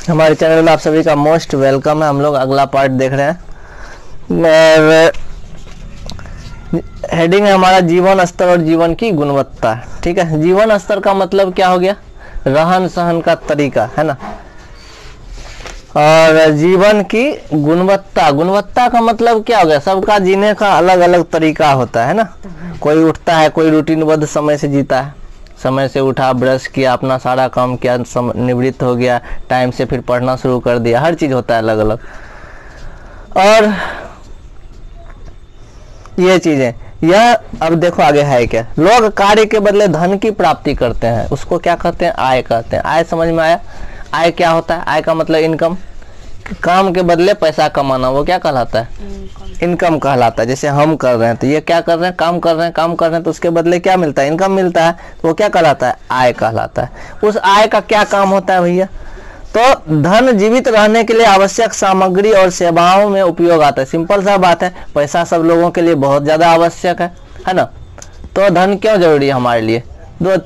हमारे चैनल में आप सभी का मोस्ट वेलकम है। हम लोग अगला पार्ट देख रहे हैं। हेडिंग है हमारा जीवन स्तर और जीवन की गुणवत्ता। ठीक है, जीवन स्तर का मतलब क्या हो गया? रहन सहन का तरीका, है ना। और जीवन की गुणवत्ता, गुणवत्ता का मतलब क्या हो गया? सबका जीने का अलग अलग तरीका होता है ना। कोई उठता है, कोई रूटीनबद्ध समय से जीता है, समय से उठा, ब्रश किया, अपना सारा काम किया, निवृत्त हो गया, टाइम से फिर पढ़ना शुरू कर दिया। हर चीज होता है अलग अलग। और ये चीजें, यह अब देखो आगे है क्या। लोग कार्य के बदले धन की प्राप्ति करते हैं, उसको क्या कहते हैं? आय कहते हैं। आय समझ में आया? आय क्या होता है? आय का मतलब इनकम, काम के बदले पैसा कमाना, वो क्या कहलाता है? इनकम कहलाता है। जैसे हम कर रहे हैं तो ये क्या कर रहे हैं? काम कर रहे हैं, काम कर रहे हैं तो उसके बदले क्या मिलता है? इनकम मिलता है, तो वो क्या कहलाता है? आय कहलाता है। उस आय का क्या काम होता है भैया? तो धन जीवित रहने के लिए आवश्यक सामग्री और सेवाओं में उपयोग आता है। सिंपल सा बात है, पैसा सब लोगों के लिए बहुत ज्यादा आवश्यक है ना। तो धन क्यों जरूरी है हमारे लिए? दो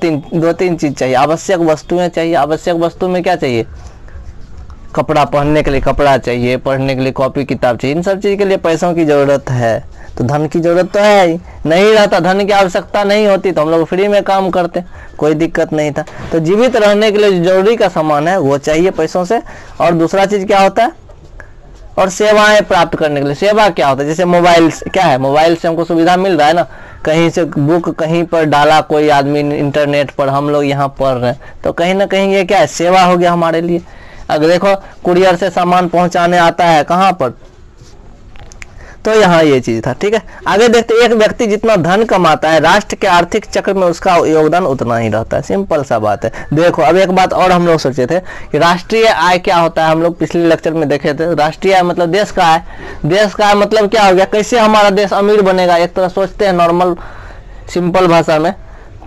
तीन चीज चाहिए। आवश्यक वस्तुएं चाहिए। आवश्यक वस्तु में क्या चाहिए? कपड़ा, पहनने के लिए कपड़ा चाहिए, पढ़ने के लिए कॉपी किताब चाहिए। इन सब चीज के लिए पैसों की जरूरत है, तो धन की जरूरत तो है ही। नहीं रहता, धन की आवश्यकता नहीं होती तो हम लोग फ्री में काम करते, कोई दिक्कत नहीं था। तो जीवित रहने के लिए जो जरूरी का सामान है वो चाहिए पैसों से। और दूसरा चीज क्या होता है? और सेवाएं प्राप्त करने के लिए। सेवा क्या होता है? जैसे मोबाइल, क्या है? मोबाइल से हमको सुविधा मिल रहा है ना, कहीं से बुक कहीं पर डाला कोई आदमी इंटरनेट पर, हम लोग यहाँ पढ़ रहे हैं, तो कहीं ना कहीं ये क्या है? सेवा हो गया हमारे लिए। अगर देखो कुरियर से सामान पहुंचाने आता है कहाँ पर, तो यहाँ ये चीज था। ठीक है, आगे देखते। एक व्यक्ति जितना धन कमाता है, राष्ट्र के आर्थिक चक्र में उसका योगदान उतना ही रहता है। सिंपल सा बात है। देखो अब एक बात और हम लोग सोचे थे कि राष्ट्रीय आय क्या होता है। हम लोग पिछले लेक्चर में देखे थे। राष्ट्रीय आय मतलब देश का आय। देश का आय मतलब क्या हो गया? कैसे हमारा देश अमीर बनेगा, एक तरह सोचते हैं नॉर्मल सिंपल भाषा में।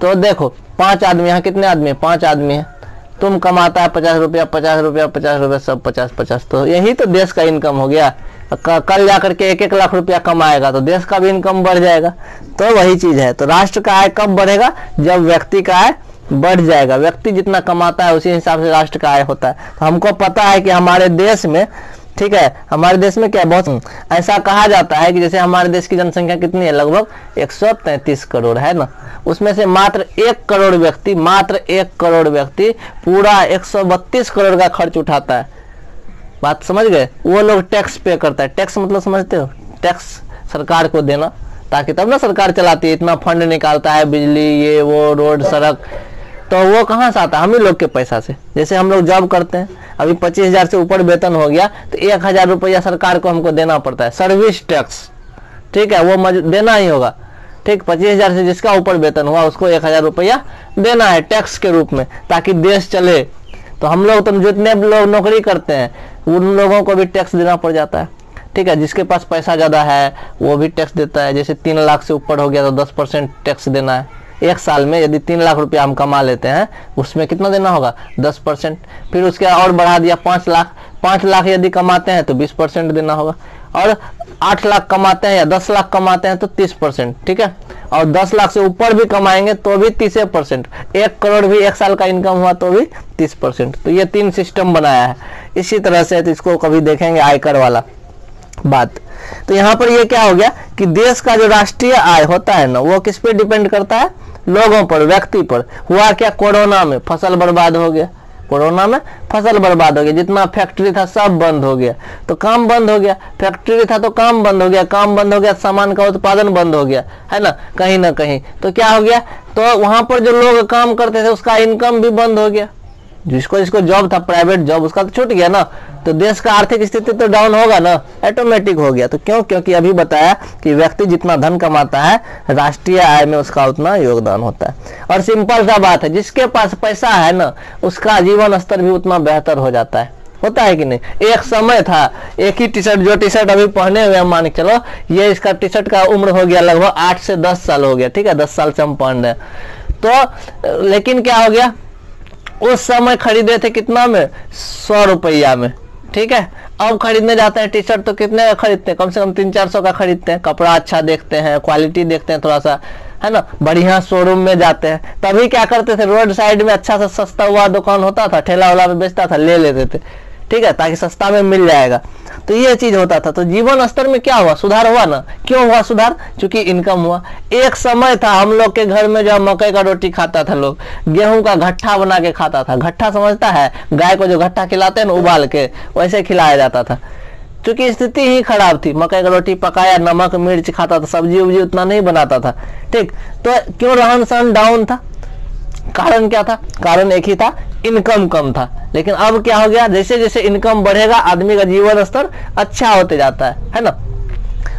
तो देखो 5 आदमी, यहाँ कितने आदमी है? 5 आदमी है। तुम कमाता है 50 रुपया, 50 रुपया, 50 रुपया, सब 50-50, तो यही तो देश का इनकम हो गया। कल जाकर के 1-1 लाख रुपया कमाएगा तो देश का भी इनकम बढ़ जाएगा। तो वही चीज है। तो राष्ट्र का आय कब बढ़ेगा? जब व्यक्ति का आय बढ़ जाएगा। व्यक्ति जितना कमाता है उसी हिसाब से राष्ट्र का आय होता है। तो हमको पता है कि हमारे देश में, ठीक है, हमारे देश में क्या बहुत ऐसा कहा जाता है कि जैसे हमारे देश की जनसंख्या कितनी है? लगभग 133 करोड़ है ना। उसमें से मात्र 1 करोड़ व्यक्ति, मात्र 1 करोड़ व्यक्ति पूरा 132 करोड़ का खर्च उठाता है। बात समझ गए? वो लोग टैक्स पे करता है। टैक्स मतलब समझते हो? टैक्स सरकार को देना, ताकि तब ना सरकार चलाती है। इतना फंड निकालता है, बिजली, ये वो, रोड, सड़क, तो वो कहाँ से आता है? हम ही लोग के पैसा से। जैसे हम लोग जॉब करते हैं, अभी 25,000 से ऊपर वेतन हो गया तो 1,000 रुपया सरकार को हमको देना पड़ता है, सर्विस टैक्स। ठीक है, वो देना ही होगा। ठीक, 25,000 से जिसका ऊपर वेतन हुआ उसको 1,000 रुपया देना है टैक्स के रूप में, ताकि देश चले। तो हम लोग, तुम जितने लोग नौकरी करते हैं उन लोगों को भी टैक्स देना पड़ जाता है। ठीक है, जिसके पास पैसा ज्यादा है वो भी टैक्स देता है। जैसे 3 लाख से ऊपर हो गया तो 10% टैक्स देना है। एक साल में यदि 3 लाख रुपया हम कमा लेते हैं, उसमें कितना देना होगा? 10%। फिर उसके और बढ़ा दिया 5 लाख। 5 लाख यदि कमाते हैं तो 20% देना होगा। और 8 लाख कमाते हैं या 10 लाख कमाते हैं तो 30%। ठीक है, और 10 लाख से ऊपर भी कमाएंगे तो भी 30%। 1 करोड़ भी 1 साल का इनकम हुआ तो भी 30%। तो ये 3 सिस्टम बनाया है। इसी तरह से तो इसको कभी देखेंगे आयकर वाला बात। तो यहाँ पर ये क्या हो गया कि देश का जो राष्ट्रीय आय होता है ना, वो किस पे डिपेंड करता है? लोगों पर, व्यक्ति पर। हुआ क्या? कोरोना में फसल बर्बाद हो गया। कोरोना में फसल बर्बाद हो गया। जितना फैक्ट्री था सब बंद हो गया, तो काम बंद हो गया। फैक्ट्री था तो काम बंद हो गया, काम बंद हो गया, सामान का उत्पादन बंद हो गया, है ना कहीं। तो क्या हो गया? तो वहां पर जो लोग काम करते थे उसका इनकम भी बंद हो गया। जिसको जॉब था, प्राइवेट जॉब, उसका तो छूट गया ना। तो देश का आर्थिक स्थिति तो डाउन होगा ना, ऑटोमेटिक हो गया। तो क्यों? क्योंकि अभी बताया कि व्यक्ति जितना धन कमाता है राष्ट्रीय आय में उसका उतना योगदान होता है। और सिंपल सा बात है, जिसके पास पैसा है ना उसका जीवन स्तर भी उतना बेहतर हो जाता है। होता है कि नहीं? एक समय था, एक ही टी शर्ट, जो टी शर्ट अभी पहने हुए मान के चलो, ये इसका टी शर्ट का उम्र हो गया लगभग 8 से 10 साल हो गया। ठीक है, 10 साल से हम पहन रहे हैं। तो लेकिन क्या हो गया? उस समय खरीदे थे कितना में? 100 रुपया में। ठीक है, अब खरीदने जाते हैं टी शर्ट तो कितने का खरीदते हैं? कम से कम 300-400 का खरीदते हैं। कपड़ा अच्छा देखते हैं, क्वालिटी देखते हैं थोड़ा सा, है ना, बढ़िया शोरूम में जाते हैं। तभी क्या करते थे? रोड साइड में अच्छा सा सस्ता हुआ दुकान होता था, ठेला वाला में बेचता था, ले लेते थे। ठीक है, ताकि सस्ता में मिल जाएगा। तो ये चीज होता था। तो जीवन स्तर में क्या हुआ, सुधार हुआ ना। क्यों हुआ सुधार? क्योंकि इनकम हुआ। एक समय था हम लोग के घर में जो मकई का रोटी खाता था लोग, गेहूं का घट्टा बना के खाता था। घट्टा समझता है? गाय को जो घट्टा खिलाते हैं ना उबाल के, वैसे खिलाया जाता था। क्योंकि स्थिति ही खराब थी, मकई का रोटी पकाया, नमक मिर्च खाता था, सब्जी उब्जी उतना नहीं बनाता था। ठीक, तो क्यों रहन सहन डाउन था? कारण क्या था? कारण एक ही था, इनकम कम था। लेकिन अब क्या हो गया, जैसे जैसे इनकम बढ़ेगा आदमी का जीवन स्तर अच्छा होते जाता है ना।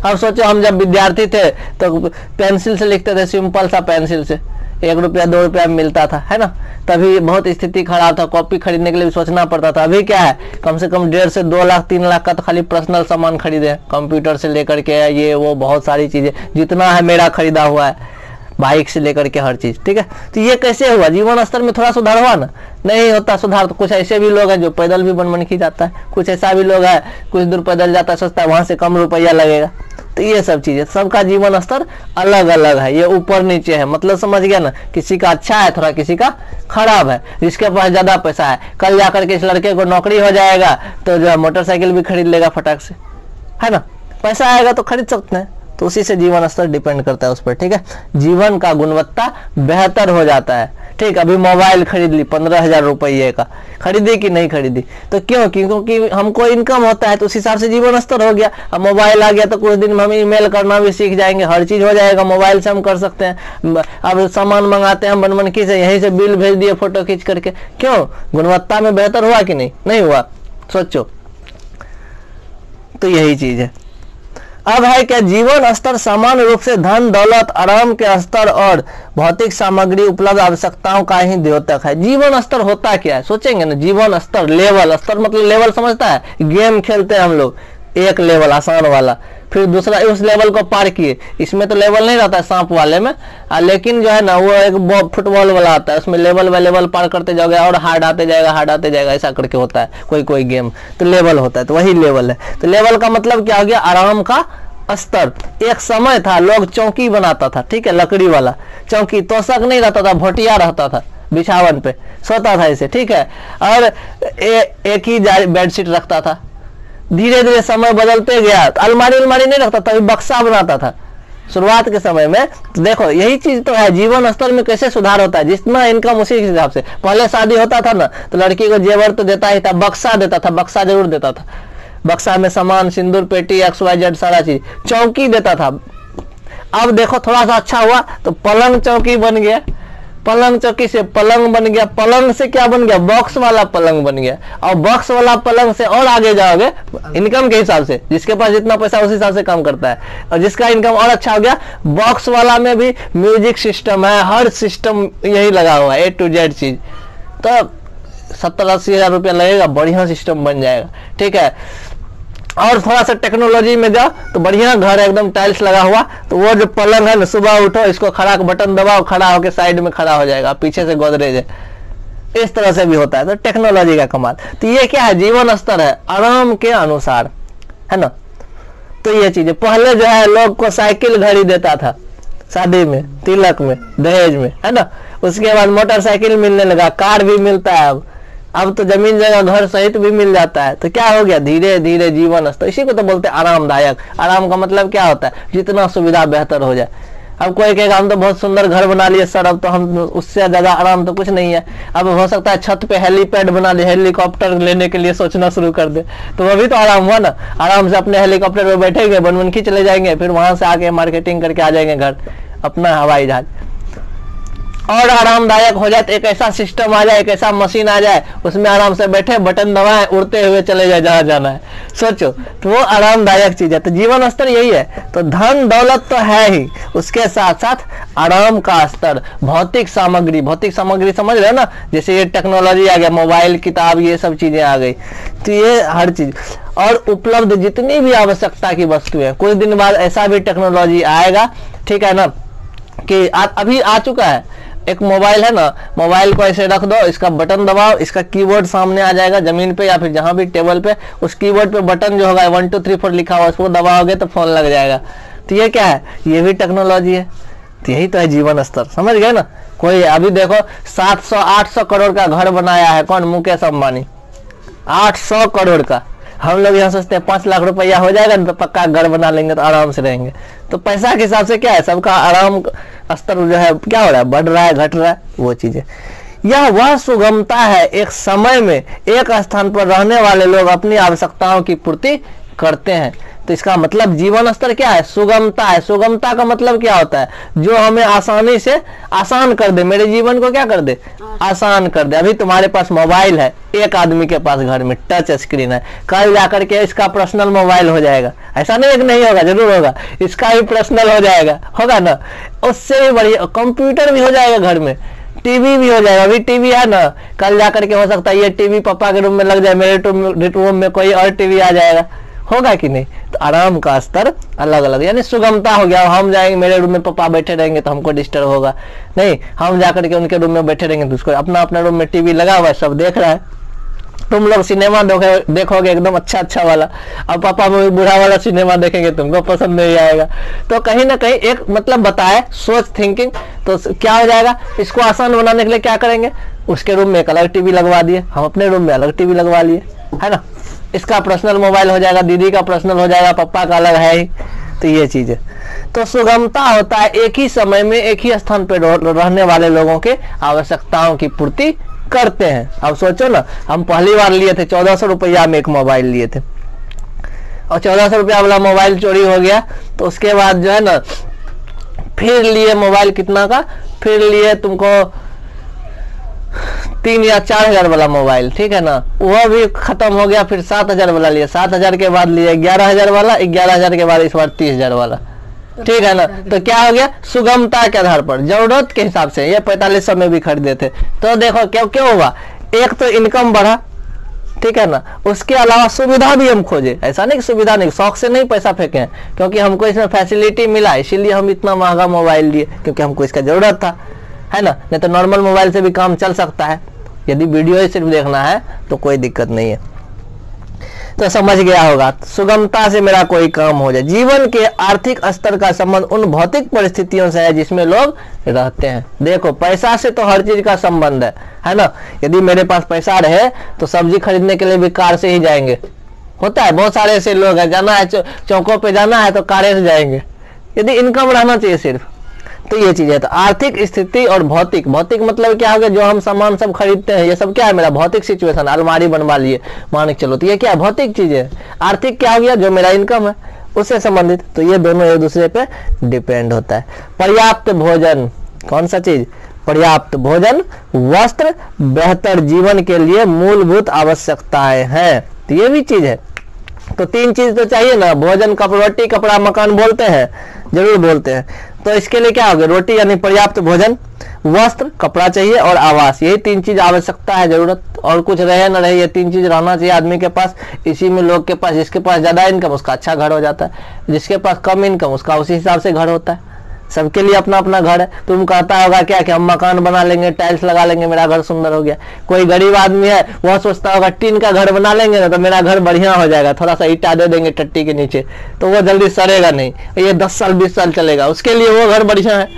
अब सोचो हम जब विद्यार्थी थे तो पेंसिल से लिखते थे, सिंपल सा पेंसिल से 1 रुपया 2 रुपया मिलता था, है ना। तभी बहुत स्थिति खराब था, कॉपी खरीदने के लिए भी सोचना पड़ता था। अभी क्या है, कम से कम 1.5 से 2 लाख 3 लाख का तो खाली पर्सनल सामान खरीदे, कंप्यूटर से लेकर के ये वो बहुत सारी चीजें, जितना है मेरा खरीदा हुआ है, बाइक से लेकर के हर चीज। ठीक है, तो ये कैसे हुआ? जीवन स्तर में थोड़ा सुधार हुआ ना? नहीं होता सुधार। तो कुछ ऐसे भी लोग हैं जो पैदल भी बनमनखी जाता है, कुछ ऐसा भी लोग है कुछ दूर पैदल जाता है, सोचता है वहां से कम रुपया लगेगा। तो ये सब चीजें, सबका जीवन स्तर अलग अलग है, ये ऊपर नीचे है। मतलब समझ गया ना, किसी का अच्छा है थोड़ा, किसी का खराब है। जिसके पास ज्यादा पैसा है, कल जाकर के इस लड़के को नौकरी हो जाएगा तो जो मोटरसाइकिल भी खरीद लेगा फटाक से, है ना। पैसा आएगा तो खरीद सकते हैं। तो उसी से जीवन स्तर डिपेंड करता है उस पर। ठीक है, जीवन का गुणवत्ता बेहतर हो जाता है। ठीक, अभी मोबाइल खरीद ली 15,000 रुपये का, खरीदी कि नहीं खरीदी? तो क्यों? क्योंकि हमको इनकम होता है तो उस हिसाब से जीवन स्तर हो गया। अब मोबाइल आ गया तो कुछ दिन में हम ईमेल करना भी सीख जाएंगे, हर चीज हो जाएगा, मोबाइल से हम कर सकते हैं। अब सामान मंगाते हैं हम बनमनखी से, यहीं से बिल भेज दिए फोटो खींच करके। क्यों? गुणवत्ता में बेहतर हुआ कि नहीं? नहीं हुआ? सोचो। तो यही चीज है। अब है क्या, जीवन स्तर सामान्य रूप से धन दौलत आराम के स्तर और भौतिक सामग्री उपलब्ध आवश्यकताओं का ही द्योतक है। जीवन स्तर होता क्या है, सोचेंगे ना। जीवन स्तर, लेवल, स्तर मतलब लेवल समझता है? गेम खेलते हैं हम लोग, एक लेवल आसान वाला, फिर दूसरा उस लेवल को पार किए। इसमें तो लेवल नहीं रहता है सांप वाले में, लेकिन जो है ना वो एक फुटबॉल वाला आता है, उसमें लेवल बाय लेवल पार करते जाओगे और हार्ड आते जाएगा, हार्ड आते जाएगा, ऐसा करके होता है कोई कोई गेम। तो लेवल होता है, तो वही लेवल है। तो लेवल का मतलब क्या हो गया? आराम का स्तर। एक समय था लोग चौकी बनाता था, ठीक है, लकड़ी वाला चौकी, तोशक नहीं रहता था, भोटिया रहता था, बिछावन पे सोता था इसे, ठीक है, और एक ही बेडशीट रखता था। धीरे धीरे समय बदलते गया, तो अलमारी नहीं रखता था, बक्सा बनाता था शुरुआत के समय में। तो देखो यही चीज तो है, जीवन स्तर में कैसे सुधार होता है, जितना इनकम उसी के हिसाब से। पहले शादी होता था ना तो लड़की को जेवर तो देता ही था, बक्सा देता था, बक्सा जरूर देता था, बक्सा में सामान, सिंदूर पेटी, XYZ सारा चीज, चौकी देता था। अब देखो थोड़ा सा अच्छा हुआ तो पलंग चौकी बन गया, पलंग चौकी से पलंग बन गया, पलंग से क्या बन गया? बॉक्स वाला पलंग बन गया। और बॉक्स वाला पलंग से और आगे जाओगे इनकम के हिसाब से, जिसके पास जितना पैसा उस हिसाब से काम करता है। और जिसका इनकम और अच्छा हो गया, बॉक्स वाला में भी म्यूजिक सिस्टम है, हर सिस्टम यही लगा हुआ है, A to Z चीज। तो 70-80 हजार रुपया लगेगा, बढ़िया सिस्टम बन जाएगा, ठीक है। और थोड़ा सा टेक्नोलॉजी में जाओ तो बढ़िया घर है, एकदम टाइल्स लगा हुआ। तो वो जो पलंग है ना, सुबह उठो इसको खड़ा बटन दबाओ, खड़ा होकर साइड में खड़ा हो जाएगा, पीछे से गोदरेज है। इस तरह से भी होता है, तो टेक्नोलॉजी का कमाल। तो ये क्या है? जीवन स्तर है आराम के अनुसार, है ना। तो ये चीजें पहले जो है लोग को साइकिल घड़ी देता था शादी में, तिलक में, दहेज में, है ना। उसके बाद मोटरसाइकिल मिलने लगा, कार भी मिलता है। अब तो जमीन जगह घर सहित भी मिल जाता है। तो क्या हो गया? धीरे धीरे जीवन स्तर, इसी को तो बोलते हैं आरामदायक। आराम का मतलब क्या होता है? जितना सुविधा बेहतर हो जाए। अब कोई कहेगा हम तो बहुत सुंदर घर बना लिए सर, अब तो हम उससे ज्यादा आराम तो कुछ नहीं है। अब हो सकता है छत पे हेलीपैड बना ले, हेलीकॉप्टर लेने के लिए सोचना शुरू कर दे, तो वो भी तो आराम हुआ ना। आराम से अपने हेलीकॉप्टर पे बैठेंगे, बनमनखी चले जाएंगे, फिर वहां से आके मार्केटिंग करके आ जाएंगे घर, अपना हवाई जहाज। और आरामदायक हो जाए तो एक ऐसा सिस्टम आ जाए, एक ऐसा मशीन आ जाए, उसमें आराम से बैठे, बटन दबाएं, उड़ते हुए चले जाए जहां जाना है। सोचो, तो वो आरामदायक चीज है। तो जीवन स्तर यही है। तो धन दौलत तो है ही, उसके साथ साथ आराम का स्तर, भौतिक सामग्री, भौतिक सामग्री समझ रहे हो ना, जैसे ये टेक्नोलॉजी आ गया, मोबाइल, किताब, ये सब चीजें आ गई। तो ये हर चीज और उपलब्ध जितनी भी आवश्यकता की वस्तुएं, कुछ दिन बाद ऐसा भी टेक्नोलॉजी आएगा, ठीक है ना, कि अभी आ चुका है। एक मोबाइल है ना, मोबाइल को ऐसे रख दो, इसका बटन दबाओ, इसका कीबोर्ड सामने आ जाएगा जमीन पे या फिर जहां भी टेबल पे, उस कीबोर्ड पे बटन जो होगा 1 2 3 4 लिखा हुआ, उसको दबाओगे तो फोन लग जाएगा। तो ये क्या है? ये भी टेक्नोलॉजी है। तो यही तो है जीवन स्तर, समझ गए ना। कोई अभी देखो 700-800 करोड़ का घर बनाया है, कौन? मुकेश अंबानी। 800 करोड़ का। हम लोग यहाँ सोचते हैं 5 लाख रुपया हो जाएगा ना तो पक्का घर बना लेंगे तो आराम से रहेंगे। तो पैसा के हिसाब से क्या है, सबका आराम स्तर जो है क्या हो रहा है, बढ़ रहा है, घट रहा है, वो चीजें। यह वह सुगमता है, एक समय में एक स्थान पर रहने वाले लोग अपनी आवश्यकताओं की पूर्ति करते हैं। तो इसका मतलब जीवन स्तर क्या है, सुगमता है। सुगमता का मतलब क्या होता है, जो हमें आसानी से आसान कर दे, मेरे जीवन को क्या कर दे, आसान कर दे। अभी तुम्हारे पास मोबाइल है, एक आदमी के पास घर में टच स्क्रीन है, कल जाकर के इसका पर्सनल मोबाइल हो जाएगा, ऐसा नहीं एक नहीं होगा, जरूर होगा, इसका भी पर्सनल हो जाएगा, होगा ना। उससे भी बढ़िया कंप्यूटर भी हो जाएगा घर में, टीवी भी हो जाएगा। अभी टीवी है ना, कल जाकर के हो सकता है ये टीवी पापा के रूम में लग जाए, मेरे रूम में कोई और टीवी आ जाएगा, होगा कि नहीं। तो आराम का स्तर अलग अलग, यानी सुगमता हो गया। हम जाएंगे, मेरे रूम में पापा बैठे रहेंगे तो हमको डिस्टर्ब होगा नहीं, हम जाकर के उनके रूम में बैठे रहेंगे तो उसको अपना अपना रूम में टीवी लगा हुआ है, सब देख रहा है। तुम लोग सिनेमा देखोगे एकदम अच्छा वाला, अब पापा में बुरा वाला सिनेमा देखेंगे, तुमको पसंद नहीं आएगा। तो कहीं ना कहीं एक मतलब बताए सोच, थिंकिंग, तो क्या हो जाएगा, इसको आसान बनाने के लिए क्या करेंगे, उसके रूम में एक अलग टीवी लगवा दिए, हम अपने रूम में अलग टीवी लगवा लिए, है ना। इसका पर्सनल मोबाइल हो जाएगा, दीदी का पर्सनल हो जाएगा, पापा का अलग है ही। तो ये चीज है। तो सुगमता होता है एक ही समय में एक ही स्थान पर रहने वाले लोगों के आवश्यकताओं की पूर्ति करते हैं। अब सोचो ना, हम पहली बार लिए थे 1400 रुपया में एक मोबाइल लिए थे, और 1400 रुपया वाला मोबाइल चोरी हो गया, तो उसके बाद जो है ना फिर लिए मोबाइल कितना का, फिर लिए तुमको 3 या 4 हजार वाला मोबाइल, ठीक है ना, वह भी खत्म हो गया। फिर 7 हजार वाला लिए, 7 हजार के बाद लिए 11 हजार वाला, 11 हजार के बाद इस बार 30 हजार वाला, ठीक है ना। तो क्या हो गया, सुगमता के आधार पर, जरूरत के हिसाब से। ये 4500 में भी खरीदे थे। तो देखो क्यों हुआ, एक तो इनकम बढ़ा, ठीक है ना, उसके अलावा सुविधा भी हम खोजे। ऐसा नहीं कि सुविधा नहीं, शौक से नहीं पैसा फेंके हैं, क्योंकि हमको इसमें फैसिलिटी मिला, इसीलिए हम इतना महंगा मोबाइल लिए, क्योंकि हमको इसका जरूरत था, है ना। नहीं तो नॉर्मल मोबाइल से भी काम चल सकता है, यदि वीडियो ही सिर्फ देखना है तो कोई दिक्कत नहीं है। तो समझ गया होगा, सुगमता से मेरा कोई काम हो जाए। जीवन के आर्थिक स्तर का संबंध उन भौतिक परिस्थितियों से है जिसमें लोग रहते हैं। देखो पैसा से तो हर चीज का संबंध है ना। यदि मेरे पास पैसा रहे तो सब्जी खरीदने के लिए भी कार से ही जाएंगे, होता है, बहुत सारे ऐसे लोग हैं, जाना है चौकों पे जाना है तो कारें से जाएंगे, यदि इनकम रहना चाहिए सिर्फ। तो ये चीज है। तो आर्थिक स्थिति और भौतिक, भौतिक मतलब क्या हो गया, जो हम सामान सब खरीदते हैं, ये सब क्या है, मेरा भौतिक सिचुएशन, अलमारी बनवा लिए मान के चलो, तो ये क्या है, भौतिक चीज है। आर्थिक क्या हो गया, जो मेरा इनकम है उससे संबंधित। तो ये दोनों एक दूसरे पे डिपेंड होता है। पर्याप्त भोजन, कौन सा चीज, पर्याप्त भोजन, वस्त्र, बेहतर जीवन के लिए मूलभूत आवश्यकताएं हैं। तो ये भी चीज है। तो 3 चीज तो चाहिए ना, भोजन, रोटी, कपड़ा, मकान बोलते हैं, जरूर बोलते हैं। तो इसके लिए क्या हो गया, रोटी यानी पर्याप्त भोजन, वस्त्र, कपड़ा चाहिए और आवास, यही 3 चीज आवश्यकता है, जरूरत। और कुछ रहे ना रहे, ये 3 चीज रहना चाहिए आदमी के पास। इसी में लोग के पास, जिसके पास ज्यादा इनकम उसका अच्छा घर हो जाता है, जिसके पास कम इनकम उसका उसी हिसाब से घर होता है। सबके लिए अपना अपना घर है। तुम कहता होगा क्या कि हम मकान बना लेंगे, टाइल्स लगा लेंगे, मेरा घर सुंदर हो गया। कोई गरीब आदमी है वह सोचता होगा टीन का घर बना लेंगे ना तो मेरा घर बढ़िया हो जाएगा, थोड़ा सा ईटा दे देंगे टट्टी के नीचे तो वो जल्दी सड़ेगा नहीं, ये 10 साल 20 साल चलेगा, उसके लिए वो घर बढ़िया है।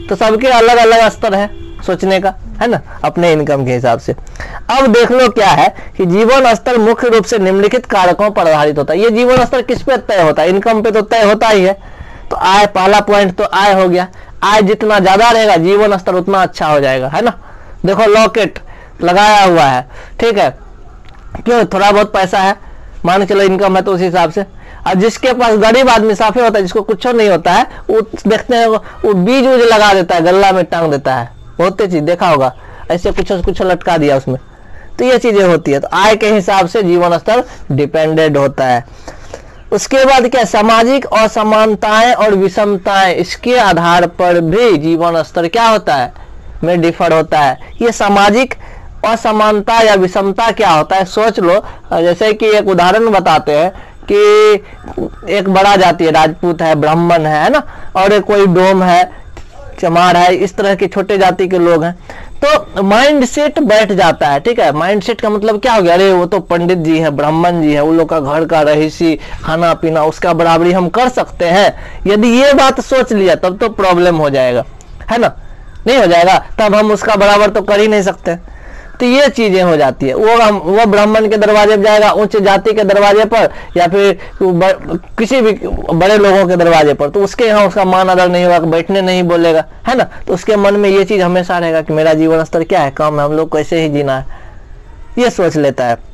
तो सबके अलग अलग स्तर है सोचने का, है ना, अपने इनकम के हिसाब से। अब देख लो क्या है कि जीवन स्तर मुख्य रूप से निम्नलिखित कारकों पर आधारित होता है। ये जीवन स्तर किस पे तय होता है, इनकम पे तो तय होता ही है। तो आय, पहला पॉइंट तो आय हो गया। आय जितना ज्यादा रहेगा जीवन स्तर उतना अच्छा हो जाएगा, है ना। देखो लॉकेट लगाया हुआ है, ठीक है, क्यों, थोड़ा बहुत पैसा है, मान के चलो इनकम है तो उस हिसाब से। और जिसके पास गरीब आदमी साफे होता है, जिसको कुछ नहीं होता है, वो देखते हैं वो बीज उज लगा देता है, गल्ला में टांग देता है, होते चीज देखा होगा, ऐसे कुछ लटका दिया उसमें। तो ये चीजें होती है। तो आय के हिसाब से जीवन स्तर डिपेंडेंट होता है। उसके बाद क्या, सामाजिक असमानताएं और विषमताएं, इसके आधार पर भी जीवन स्तर क्या होता है, में डिफर होता है। ये सामाजिक असमानता या विषमता क्या होता है, सोच लो। जैसे कि एक उदाहरण बताते हैं कि एक बड़ा जाति है, राजपूत है, ब्राह्मण है ना, और कोई डोम है, चमार है, इस तरह के छोटे जाति के लोग हैं। तो माइंड सेट बैठ जाता है, ठीक है। माइंड सेट का मतलब क्या हो गया, अरे वो तो पंडित जी है, ब्राह्मण जी है, उन लोग का घर का रहीसी, खाना पीना, उसका बराबरी हम कर सकते हैं। यदि ये बात सोच लिया तब तो प्रॉब्लम हो जाएगा, है ना, नहीं हो जाएगा, तब हम उसका बराबर तो कर ही नहीं सकते। तो ये चीजें हो जाती है। वो ब्राह्मण के दरवाजे पर जाएगा, उच्च जाति के दरवाजे पर, या फिर किसी भी बड़े लोगों के दरवाजे पर, तो उसके यहाँ उसका मान आदर नहीं होगा, बैठने नहीं बोलेगा, है ना। तो उसके मन में ये चीज हमेशा रहेगा कि मेरा जीवन स्तर क्या है, कम है, हम लोग को ऐसे ही जीना है, ये सोच लेता है।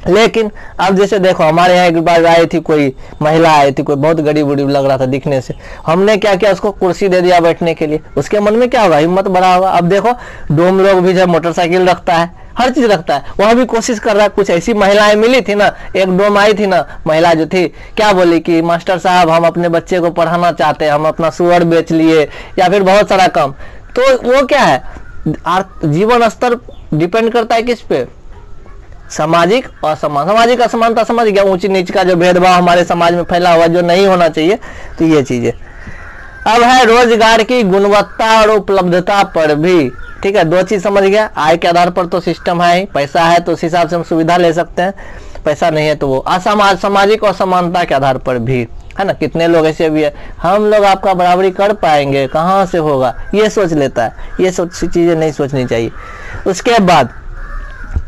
लेकिन अब जैसे देखो, हमारे यहाँ एक बार आई थी, कोई महिला आई थी, कोई बहुत गरीब उरीब लग रहा था दिखने से, हमने क्या किया, उसको कुर्सी दे दिया बैठने के लिए। उसके मन में क्या होगा, हिम्मत बढ़ा होगा। अब देखो डोम लोग भी जो मोटरसाइकिल रखता है, हर चीज रखता है, वह भी कोशिश कर रहा है। कुछ ऐसी महिलाएं मिली थी ना, एक डोम आई थी ना महिला जो थी, क्या बोली कि मास्टर साहब हम अपने बच्चे को पढ़ाना चाहते हैं, हम अपना सुअर बेच लिए, या फिर बहुत सारा काम। तो वो क्या है, जीवन स्तर डिपेंड करता है किस पे, सामाजिक असमान, सामाजिक असमानता समझ गया, ऊंची नीच का जो भेदभाव हमारे समाज में फैला हुआ जो नहीं होना चाहिए, तो ये चीजें। अब है रोजगार की गुणवत्ता और उपलब्धता पर भी, ठीक है, दो चीज समझ गया। आय के आधार पर तो सिस्टम है ही, पैसा है तो उस हिसाब से हम सुविधा ले सकते हैं, पैसा नहीं है तो वो सामाजिक असमानता के आधार पर भी, है ना। कितने लोग ऐसे भी है, हम लोग आपका बराबरी कर पाएंगे, कहाँ से होगा, ये सोच लेता है। ये चीजें नहीं सोचनी चाहिए। उसके बाद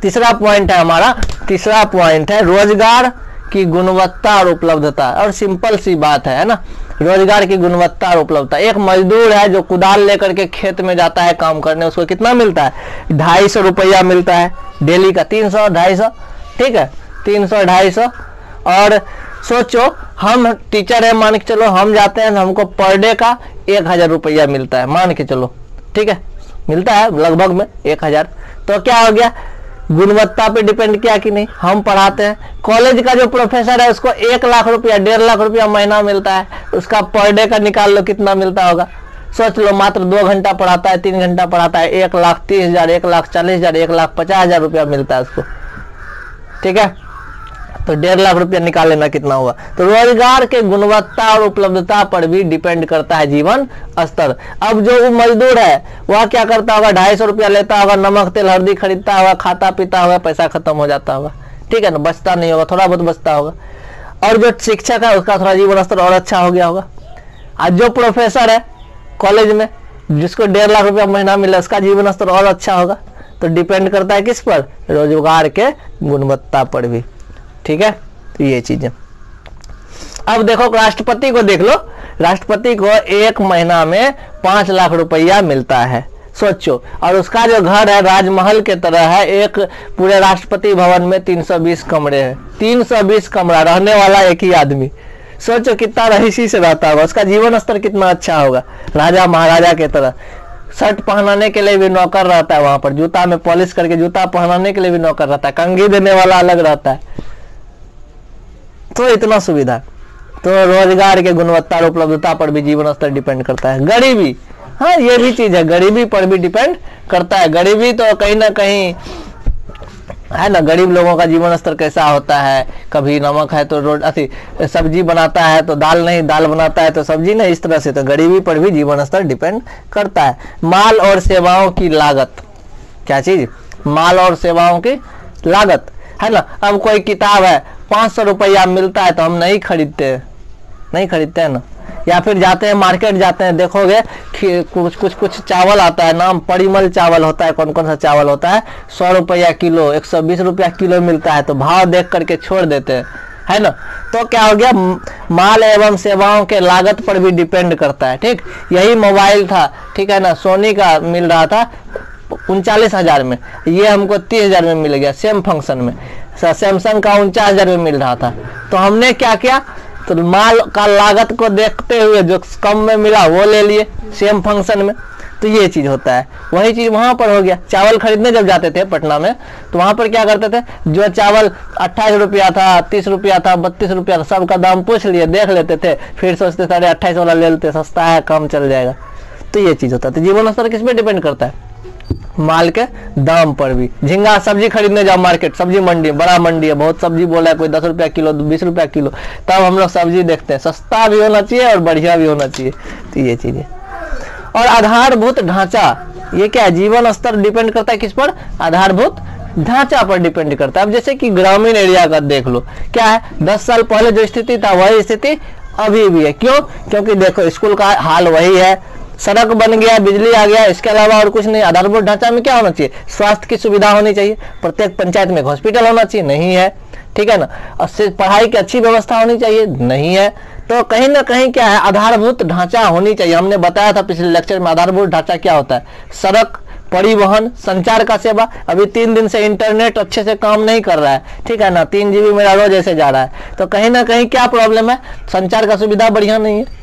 तीसरा पॉइंट है हमारा, तीसरा पॉइंट है रोजगार की गुणवत्ता और उपलब्धता। और सिंपल सी बात है ना, रोजगार की गुणवत्ता और उपलब्धता। एक मजदूर है जो कुदाल लेकर के खेत में जाता है काम करने, उसको कितना मिलता है, 250 रुपया मिलता है डेली का, 300 250, ठीक है, 300 250। और सोचो हम टीचर है, मान के चलो हम जाते हैं, हमको पर डे का 1000 रुपया मिलता है, मान के चलो, ठीक है, मिलता है लगभग में 1000। तो क्या हो गया, गुणवत्ता पे डिपेंड किया कि नहीं, हम पढ़ाते हैं। कॉलेज का जो प्रोफेसर है उसको 1 लाख रुपया 1.5 लाख रुपया महीना मिलता है, उसका पर डे का निकाल लो कितना मिलता होगा। सोच लो, मात्र 2 घंटा पढ़ाता है, 3 घंटा पढ़ाता है, 1,30,000, 1,40,000, 1,50,000 रुपया मिलता है उसको, ठीक है। तो 1.5 लाख रुपया निकाल लेना कितना हुआ। तो रोजगार के गुणवत्ता और उपलब्धता पर भी डिपेंड करता है जीवन स्तर। अब जो वो मजदूर है वह क्या करता होगा, 250 रुपया लेता होगा, नमक तेल हल्दी खरीदता होगा, खाता पीता होगा, पैसा खत्म हो जाता होगा, ठीक है ना, बचता नहीं होगा, थोड़ा बहुत बचता होगा। और जो शिक्षक है उसका थोड़ा जीवन स्तर और अच्छा हो गया होगा। आज जो प्रोफेसर है कॉलेज में जिसको 1.5 लाख रुपया महीना मिला, उसका जीवन स्तर और अच्छा होगा। तो डिपेंड करता है किस पर, रोजगार के गुणवत्ता पर भी, ठीक है। तो ये चीजें। अब देखो राष्ट्रपति को देख लो, राष्ट्रपति को 1 महीना में 5 लाख रुपया मिलता है, सोचो। और उसका जो घर है राजमहल के तरह है, एक पूरे राष्ट्रपति भवन में 320 कमरे हैं, 320 कमरा, रहने वाला एक ही आदमी। सोचो कितना रईसी से रहता होगा, उसका जीवन स्तर कितना अच्छा होगा, राजा महाराजा के तरह। शर्ट पहनाने के लिए भी नौकर रहता है वहां पर, जूता में पॉलिश करके जूता पहनाने के लिए भी नौकर रहता है, कंघी देने वाला अलग रहता है। तो इतना सुविधा। तो रोजगार के गुणवत्ता और उपलब्धता पर भी जीवन स्तर डिपेंड करता है। गरीबी, हाँ ये भी चीज है, गरीबी पर भी डिपेंड करता है। गरीबी तो कहीं ना कहीं है ना, गरीब लोगों का जीवन स्तर कैसा होता है, कभी नमक है तो सब्जी बनाता है तो दाल नहीं, दाल बनाता है तो सब्जी नहीं, इस तरह से। तो गरीबी पर भी जीवन स्तर डिपेंड करता है। माल और सेवाओं की लागत, क्या चीज, माल और सेवाओं की लागत, है ना। अब कोई किताब है 500 रुपया मिलता है तो हम नहीं खरीदते हैं ना। या फिर जाते हैं मार्केट जाते हैं, देखोगे कुछ चावल आता है, नाम परिमल चावल होता है, कौन कौन सा चावल होता है, 100 रुपया किलो, 120 रुपया किलो मिलता है, तो भाव देख करके छोड़ देते हैं, है ना। तो क्या हो गया, माल एवं सेवाओं के लागत पर भी डिपेंड करता है, ठीक। यही मोबाइल था, ठीक है ना, सोनी का मिल रहा था 39,000 में, ये हमको 30,000 में मिल गया सेम फंक्शन में। सैमसंग का 49,000 में मिल रहा था, तो हमने क्या किया, तो माल का लागत को देखते हुए जो कम में मिला वो ले लिए सेम फंक्शन में। तो ये चीज होता है। वही चीज वहां पर हो गया। चावल खरीदने जब जाते थे पटना में, तो वहां पर क्या करते थे, जो चावल 28 रुपया था, 30 रुपया था, 32 रुपया था, सबका दाम पूछ लिए, देख लेते थे, फिर सोचते थे 28 वाला ले लेते, सस्ता है, कम चल जाएगा। तो ये चीज होता है। तो जीवन स्तर किस पे डिपेंड करता है, माल के दाम पर भी। झींगा सब्जी खरीदने जाओ मार्केट, सब्जी मंडी, बड़ा मंडी है, बहुत सब्जी बोला है, कोई 10 रुपया किलो, 20 रुपया किलो, तब हम लोग सब्जी देखते हैं, सस्ता भी होना चाहिए और बढ़िया भी होना चाहिए। तो ये चीजें। और आधारभूत ढांचा, ये क्या है, जीवन स्तर डिपेंड करता है किस पर, आधारभूत ढांचा पर डिपेंड करता है। अब जैसे कि ग्रामीण एरिया का देख लो, क्या है, 10 साल पहले जो स्थिति था वही स्थिति अभी भी है। क्यों, क्योंकि देखो स्कूल का हाल वही है, सड़क बन गया, बिजली आ गया, इसके अलावा और कुछ नहीं। आधारभूत ढांचा में क्या होना चाहिए? स्वास्थ्य की सुविधा होनी चाहिए, प्रत्येक पंचायत में हॉस्पिटल होना चाहिए, नहीं है, ठीक है ना। और पढ़ाई की अच्छी व्यवस्था होनी चाहिए, नहीं है। तो कहीं ना कहीं क्या है, आधारभूत ढांचा होनी चाहिए। हमने बताया था पिछले लेक्चर में आधारभूत ढांचा क्या होता है, सड़क, परिवहन, संचार का सेवा। अभी 3 दिन से इंटरनेट अच्छे से काम नहीं कर रहा है, ठीक है ना, 3 GB मेरा रोज ऐसे जा रहा है। तो कहीं ना कहीं क्या प्रॉब्लम है, संचार का सुविधा बढ़िया नहीं है।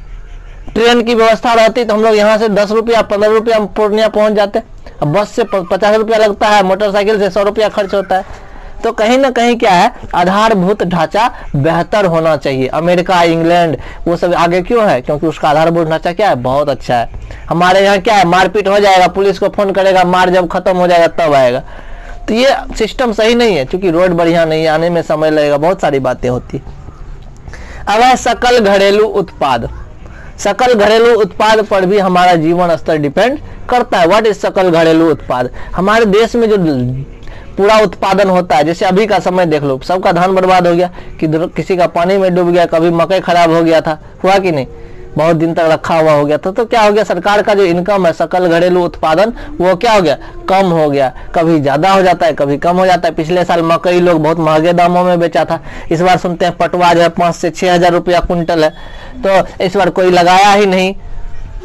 ट्रेन की व्यवस्था रहती तो हम लोग यहाँ से 10 रुपया 15 रुपया पूर्णिया पहुंच जाते। अब बस से 50 रुपया लगता है, मोटरसाइकिल से 100 रुपया खर्च होता है। तो कहीं ना कहीं क्या है, आधारभूत ढांचा बेहतर होना चाहिए। अमेरिका, इंग्लैंड वो सब आगे क्यों है? क्योंकि उसका आधारभूत ढांचा क्या है, बहुत अच्छा है। हमारे यहाँ क्या है, मारपीट हो जाएगा, पुलिस को फोन करेगा, मार जब खत्म हो जाएगा तब आएगा। तो ये सिस्टम सही नहीं है, क्योंकि रोड बढ़िया नहीं है, आने में समय लगेगा, बहुत सारी बातें होती है। अब है सकल घरेलू उत्पाद। सकल घरेलू उत्पाद पर भी हमारा जीवन स्तर डिपेंड करता है। व्हाट इज सकल घरेलू उत्पाद? हमारे देश में जो पूरा उत्पादन होता है, जैसे अभी का समय देख लो, सबका धान बर्बाद हो गया, कि किसी का पानी में डूब गया, कभी मकई खराब हो गया था, हुआ कि नहीं, बहुत दिन तक रखा हुआ हो गया था। तो क्या हो गया, सरकार का जो इनकम है, सकल घरेलू उत्पादन, वो क्या हो गया, कम हो गया। कभी ज्यादा हो जाता है, कभी कम हो जाता है। पिछले साल मकई लोग बहुत महंगे दामों में बेचा था, इस बार सुनते हैं पटवा जो है 5 से 6 हजार रुपया कुंटल है, तो इस बार कोई लगाया ही नहीं,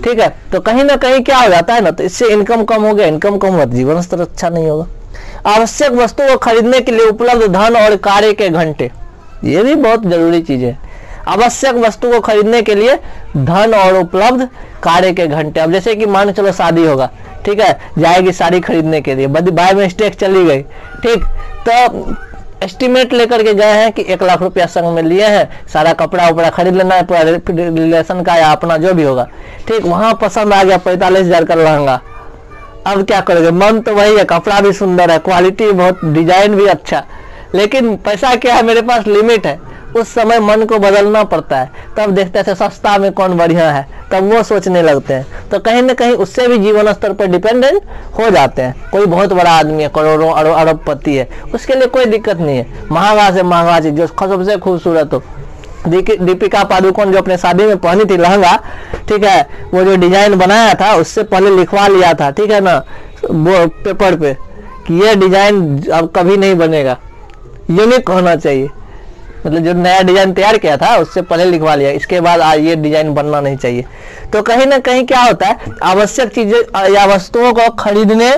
ठीक है। तो कहीं ना कहीं क्या हो जाता है ना, तो इससे इनकम कम हो गया, इनकम कम हुआ, जीवन स्तर अच्छा नहीं होगा। आवश्यक वस्तु को खरीदने के लिए उपलब्ध धन और कार्य के घंटे, ये भी बहुत जरूरी चीज है। आवश्यक वस्तु को खरीदने के लिए धन और उपलब्ध कार्य के घंटे। अब जैसे कि मान चलो शादी होगा, ठीक है, जाएगी साड़ी खरीदने के लिए, बाय मिस्टेक चली गई, ठीक, तो एस्टिमेट लेकर के गए हैं कि 1 लाख रुपया संग में लिए हैं, सारा कपड़ा उपड़ा खरीद लेना है, पूरा रिलेशन का या अपना जो भी होगा, ठीक। वहां पसंद आ गया 45 हजार का लहंगा। अब क्या करोगे, मन तो वही है, कपड़ा भी सुंदर है, क्वालिटी बहुत, डिजाइन भी अच्छा, लेकिन पैसा क्या है, मेरे पास लिमिट है। उस समय मन को बदलना पड़ता है, तब देखते थे सस्ता में कौन बढ़िया है, तब वो सोचने लगते हैं। तो कहीं ना कहीं उससे भी जीवन स्तर पर डिपेंडेंट हो जाते हैं। कोई बहुत बड़ा आदमी है, करोड़ों अरबपति है, उसके लिए कोई दिक्कत नहीं है, महंगा से महंगा चीज जो सबसे खूबसूरत हो। दीपिका पादुकोण जो अपने शादी में पहनी थी लहंगा, ठीक है, वो जो डिजाइन बनाया था उससे पहले लिखवा लिया था, ठीक है ना, वो पेपर पे कि ये डिजाइन अब कभी नहीं बनेगा, यूनिक होना चाहिए। मतलब जो नया डिजाइन तैयार किया था उससे पहले लिखवा लिया, इसके बाद ये डिजाइन बनना नहीं चाहिए। तो कहीं ना कहीं क्या होता है, आवश्यक चीजें या वस्तुओं को खरीदने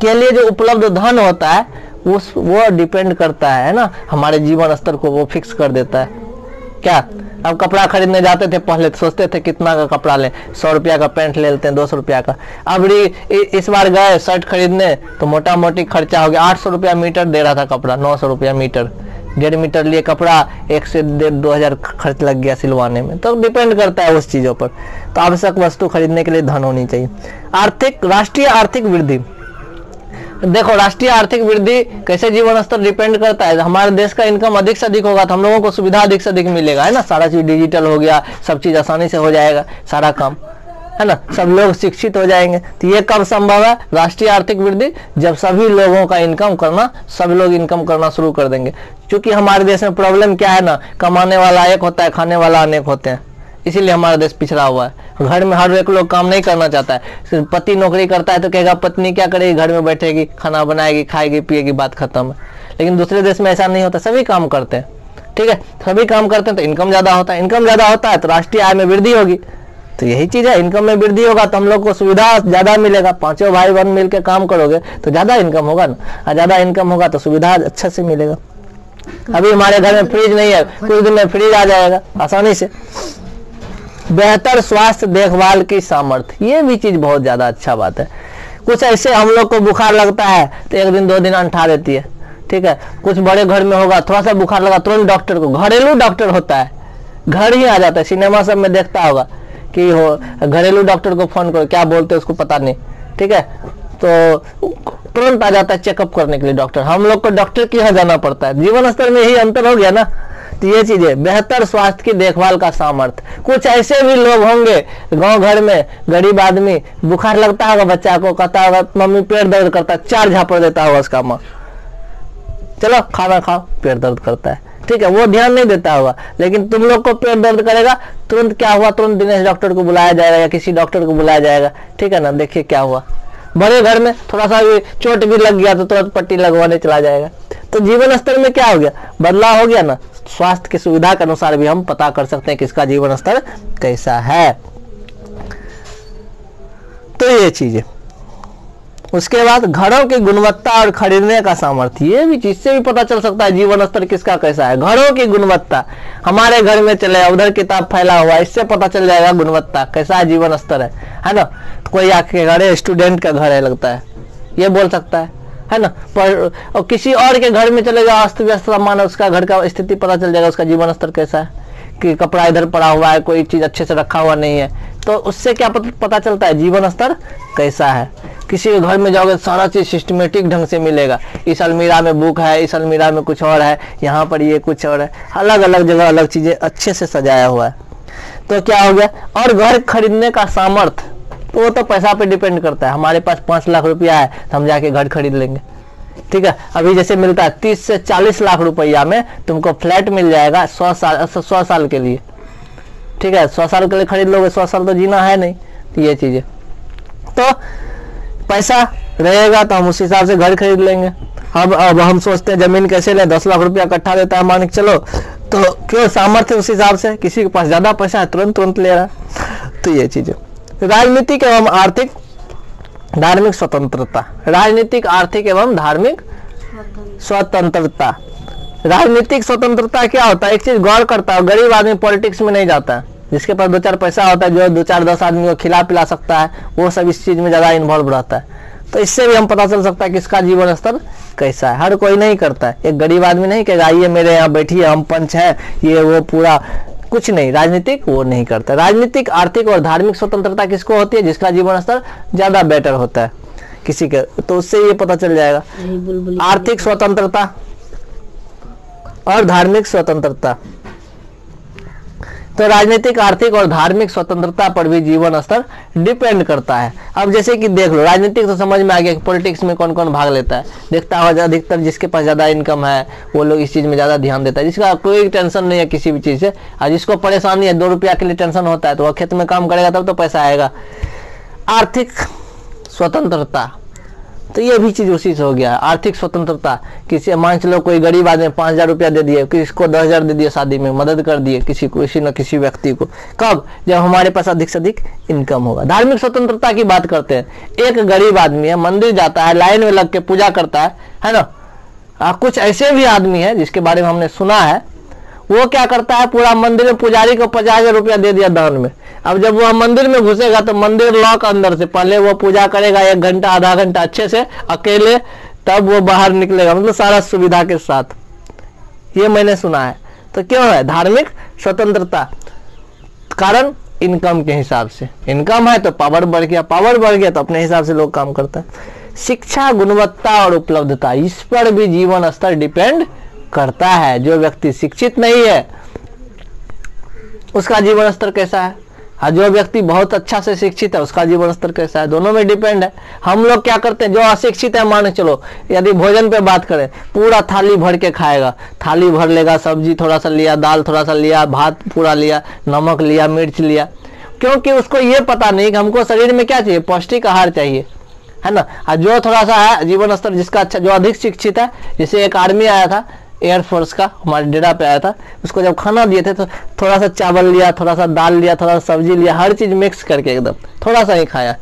के लिए जो उपलब्ध धन होता है वो डिपेंड करता है ना, हमारे जीवन स्तर को वो फिक्स कर देता है। क्या, अब कपड़ा खरीदने जाते थे पहले तो सोचते थे कितना का कपड़ा लें, 100 रुपया का पैंट ले लेते हैं, 200 रुपया का। अब इस बार गए शर्ट खरीदने तो मोटा मोटी खर्चा हो गया, 800 रुपया मीटर दे रहा था कपड़ा, 900 रुपया मीटर, 1.5 मीटर लिए कपड़ा, 1 से 1.5-2 हजार खर्च लग गया सिलवाने में। तो डिपेंड करता है उस चीजों पर। तो आवश्यक वस्तु खरीदने के लिए धन होनी चाहिए। राष्ट्रीय आर्थिक वृद्धि, देखो राष्ट्रीय आर्थिक वृद्धि कैसे जीवन स्तर डिपेंड करता है। हमारे देश का इनकम अधिक से अधिक होगा तो हम लोगों को सुविधा अधिक से अधिक मिलेगा, है ना, सारा चीज डिजिटल हो गया, सब चीज आसानी से हो जाएगा, सारा काम, है ना, सब लोग शिक्षित हो जाएंगे। तो ये कब संभव है, राष्ट्रीय आर्थिक वृद्धि, जब सभी लोगों का इनकम करना, सब लोग इनकम करना शुरू कर देंगे। क्योंकि हमारे देश में प्रॉब्लम क्या है ना, कमाने वाला एक होता है, खाने वाला अनेक होते हैं, इसीलिए हमारा देश पिछड़ा हुआ है। घर में हर एक लोग काम नहीं करना चाहता है। पति नौकरी करता है तो कहेगा पत्नी क्या करेगी, घर में बैठेगी, खाना बनाएगी, खाएगी, पिएगी, बात खत्म है। लेकिन दूसरे देश में ऐसा नहीं होता, सभी काम करते हैं, ठीक है, सभी काम करते हैं तो इनकम ज्यादा होता है, इनकम ज्यादा होता है तो राष्ट्रीय आय में वृद्धि होगी। तो यही चीज है, इनकम में वृद्धि होगा तो हम लोग को सुविधा ज्यादा मिलेगा। 5 भाई बहन मिलकर काम करोगे तो ज्यादा इनकम होगा ना, और ज्यादा इनकम होगा तो सुविधा अच्छा से मिलेगा। अभी हमारे घर में फ्रिज नहीं है, कुछ दिन में फ्रिज आ जाएगा आसानी से। बेहतर स्वास्थ्य देखभाल की सामर्थ्य, ये भी चीज बहुत ज्यादा अच्छा बात है। कुछ ऐसे हम लोग को बुखार लगता है तो 1 दिन 2 दिन अंठा देती है, ठीक है। कुछ बड़े घर में होगा, थोड़ा सा बुखार लगा तुरंत डॉक्टर को, घरेलू डॉक्टर होता है, घर ही आ जाता है। सिनेमा सब में देखता होगा कि हो घरेलू डॉक्टर को फोन करो, क्या बोलते हैं उसको पता नहीं, ठीक है, तो तुरंत आ जाता है चेकअप करने के लिए डॉक्टर। हम लोग को डॉक्टर के यहाँ जाना पड़ता है। जीवन स्तर में यही अंतर हो गया ना। तो ये चीज है, बेहतर स्वास्थ्य की देखभाल का सामर्थ्य। कुछ ऐसे भी लोग होंगे गांव घर में, गरीब आदमी, बुखार लगता होगा बच्चा को, कहता होगा मम्मी पेट दर्द करता है, 4 झापड़ देता होगा उसका माँ, चलो खाना खाओ, पेट दर्द करता है, ठीक है, वो ध्यान नहीं देता होगा, लेकिन तुम लोग को पेट दर्द करेगा, तुरंत क्या हुआ, तुरंत दिनेश डॉक्टर को बुलाया जाएगा या किसी डॉक्टर को बुलाया जाएगा, ठीक है ना। देखिए क्या हुआ, बड़े घर में थोड़ा सा भी चोट भी लग गया तो तुरंत पट्टी लगवाने चला जाएगा। तो जीवन स्तर में क्या हो गया, बदलाव हो गया ना। स्वास्थ्य की सुविधा के अनुसार भी हम पता कर सकते हैं किसका जीवन स्तर कैसा है। तो ये चीजें, उसके बाद घरों की गुणवत्ता और खरीदने का सामर्थ्य, ये भी चीज से भी पता चल सकता है जीवन स्तर किसका कैसा है। घरों की गुणवत्ता, हमारे घर में चले उधर किताब फैला हुआ, इससे पता चल जाएगा गुणवत्ता कैसा है, जीवन स्तर है ना। तो कोई आके घर है, स्टूडेंट का घर है लगता है, ये बोल सकता है ना। पर और किसी और के घर में चले जाओ, अस्त व्यस्त सामान, उसका घर का स्थिति पता चल जाएगा, उसका जीवन स्तर कैसा है, कि कपड़ा इधर पड़ा हुआ है, कोई चीज अच्छे से रखा हुआ नहीं है, तो उससे क्या पता चलता है जीवन स्तर कैसा है। किसी के घर में जाओगे सारा चीज सिस्टमेटिक ढंग से मिलेगा, इस अलमीरा में बुक है, इस अलमीरा में कुछ और है, यहाँ पर ये कुछ और है, अलग अलग जगह अलग चीजें अच्छे से सजाया हुआ है। तो क्या हो गया, और घर खरीदने का सामर्थ्य, तो वो तो पैसा पे डिपेंड करता है। हमारे पास 5 लाख रुपया है तो हम जाके घर खरीद लेंगे, ठीक है। अभी जैसे मिलता है 30 से 40 लाख रुपया में तुमको फ्लैट मिल जाएगा 100 साल के लिए, ठीक है। 100 साल के लिए खरीद लोगे, 100 साल तो जीना है नहीं। तो ये चीजें, तो पैसा रहेगा तो हम उस हिसाब से घर खरीद लेंगे। अब हम सोचते हैं जमीन कैसे लें, 10 लाख रुपया इकट्ठा देता है मान के चलो, तो क्यों, सामर्थ्य उस हिसाब से, किसी के पास ज्यादा पैसा है तुरंत ले रहा है। तो ये चीजें, राजनीतिक एवं आर्थिक धार्मिक स्वतंत्रता, राजनीतिक आर्थिक एवं धार्मिक स्वतंत्रता। राजनीतिक स्वतंत्रता क्या होता है, एक चीज गौर करता है, गरीब आदमी पॉलिटिक्स में नहीं जाता है, जिसके पास 2-4 पैसा होता है, जो 2-4-10 आदमी को खिला पिला सकता है, वो सब इस चीज में ज्यादा इन्वॉल्व रहता है। तो इससे भी हम पता चल सकता है कि इसका जीवन स्तर कैसा है। हर कोई नहीं करता है, एक गरीब आदमी नहीं कहेगा आइए मेरे यहाँ बैठिए हम पंच है, ये वो पूरा कुछ नहीं, राजनीतिक वो नहीं करता। राजनीतिक आर्थिक और धार्मिक स्वतंत्रता किसको होती है, जिसका जीवन स्तर ज्यादा बेटर होता है किसी के, तो उससे ये पता चल जाएगा। आर्थिक स्वतंत्रता और धार्मिक स्वतंत्रता, तो राजनीतिक आर्थिक और धार्मिक स्वतंत्रता पर भी जीवन स्तर डिपेंड करता है। अब जैसे कि देख लो, राजनीतिक तो समझ में आ गया, पॉलिटिक्स में कौन कौन भाग लेता है, देखता हो अधिकतर जिसके पास ज्यादा इनकम है वो लोग इस चीज में ज्यादा ध्यान देता है, जिसका कोई टेंशन नहीं है किसी भी चीज से, और जिसको परेशानी है 2 रुपया के लिए टेंशन होता है तो वह खेत में काम करेगा तब तो पैसा आएगा। आर्थिक स्वतंत्रता, तो ये भी चीज उसी से हो गया। आर्थिक स्वतंत्रता, किसी मान चलो कोई गरीब आदमी 5,000 रुपया दे दिए, किसी को 10,000 दे दिए, शादी में मदद कर दिए किसी न किसी व्यक्ति को, कब, जब हमारे पास अधिक से अधिक इनकम होगा। धार्मिक स्वतंत्रता की बात करते हैं, एक गरीब आदमी है, मंदिर जाता है, लाइन में लग के पूजा करता है ना। कुछ ऐसे भी आदमी है जिसके बारे में हमने सुना है, वो क्या करता है, पूरा मंदिर में पुजारी को 50,000 रुपया दे दिया दान में। अब जब वो मंदिर में घुसेगा तो मंदिर लॉक अंदर से, पहले वो पूजा करेगा 1 घंटा आधा घंटा अच्छे से अकेले, तब वो बाहर निकलेगा, मतलब सारा सुविधा के साथ। ये मैंने सुना है। तो क्यों है, धार्मिक स्वतंत्रता, कारण इनकम के हिसाब से, इनकम है तो पावर बढ़ गया, पावर बढ़ गया तो अपने हिसाब से लोग काम करते हैं। शिक्षा गुणवत्ता और उपलब्धता, इस पर भी जीवन स्तर डिपेंड करता है। जो व्यक्ति शिक्षित नहीं है उसका जीवन स्तर कैसा है, और जो व्यक्ति बहुत अच्छा से शिक्षित है उसका जीवन स्तर कैसा है, दोनों में डिपेंड है। हम लोग क्या करते हैं, जो अशिक्षित है, मान चलो यदि भोजन पे बात करें, पूरा थाली भर के खाएगा, थाली भर लेगा, सब्जी थोड़ा सा लिया, दाल थोड़ा सा लिया, भात पूरा लिया, नमक लिया, मिर्च लिया, क्योंकि उसको ये पता नहीं कि हमको शरीर में क्या चाहिए, पौष्टिक आहार चाहिए, है ना। और जो थोड़ा सा है जीवन स्तर जिसका अच्छा, जो अधिक शिक्षित है, जैसे एक आर्मी आया था एयरफोर्स का, हमारे डेरा पे आया था, उसको जब खाना दिए थे तो थोड़ा सा चावल लिया, थोड़ा सा दाल लिया, थोड़ा सा सब्जी लिया, हर चीज मिक्स करके एकदम थोड़ा सा ही खाया,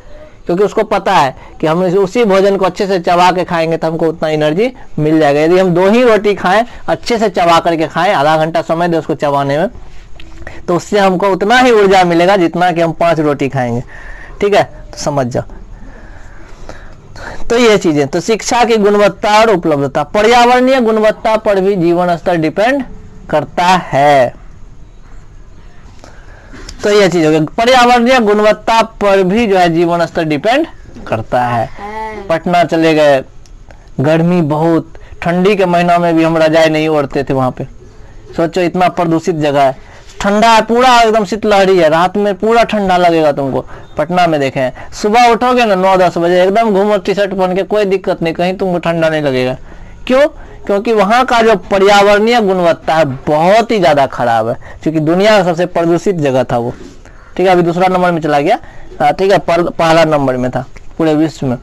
क्योंकि उसको पता है कि हम उसी भोजन को अच्छे से चबा के खाएंगे तो हमको उतना एनर्जी मिल जाएगा। यदि हम 2 ही रोटी खाएं, अच्छे से चबा करके खाएं, आधा घंटा समय दे उसको चबाने में, तो उससे हमको उतना ही ऊर्जा मिलेगा जितना कि हम 5 रोटी खाएंगे, ठीक है। तो समझ जाओ। तो ये चीजें, तो शिक्षा की गुणवत्ता और उपलब्धता, पर्यावरणीय गुणवत्ता पर भी जीवन स्तर डिपेंड करता है। तो ये चीज हो गई, पर्यावरणीय गुणवत्ता पर भी जो है जीवन स्तर डिपेंड करता है। पटना चले गए, गर्मी बहुत, ठंडी के महीना में भी हम रजाई नहीं ओढ़ते थे वहां पे, सोचो इतना प्रदूषित जगह है, ठंडा है, पूरा एकदम शीतलहरी है, रात में पूरा ठंडा लगेगा तुमको। पटना में देखें, सुबह उठोगे ना 9-10 बजे एकदम घूमो टी शर्ट पहन के, कोई दिक्कत नहीं, कहीं तुमको ठंडा नहीं लगेगा। क्यों? क्योंकि वहां का जो पर्यावरणीय गुणवत्ता है बहुत ही ज्यादा खराब है, क्योंकि दुनिया का सबसे प्रदूषित जगह था वो। ठीक है, अभी दूसरा नंबर में चला गया, ठीक है, पहला नंबर में था पूरे विश्व में।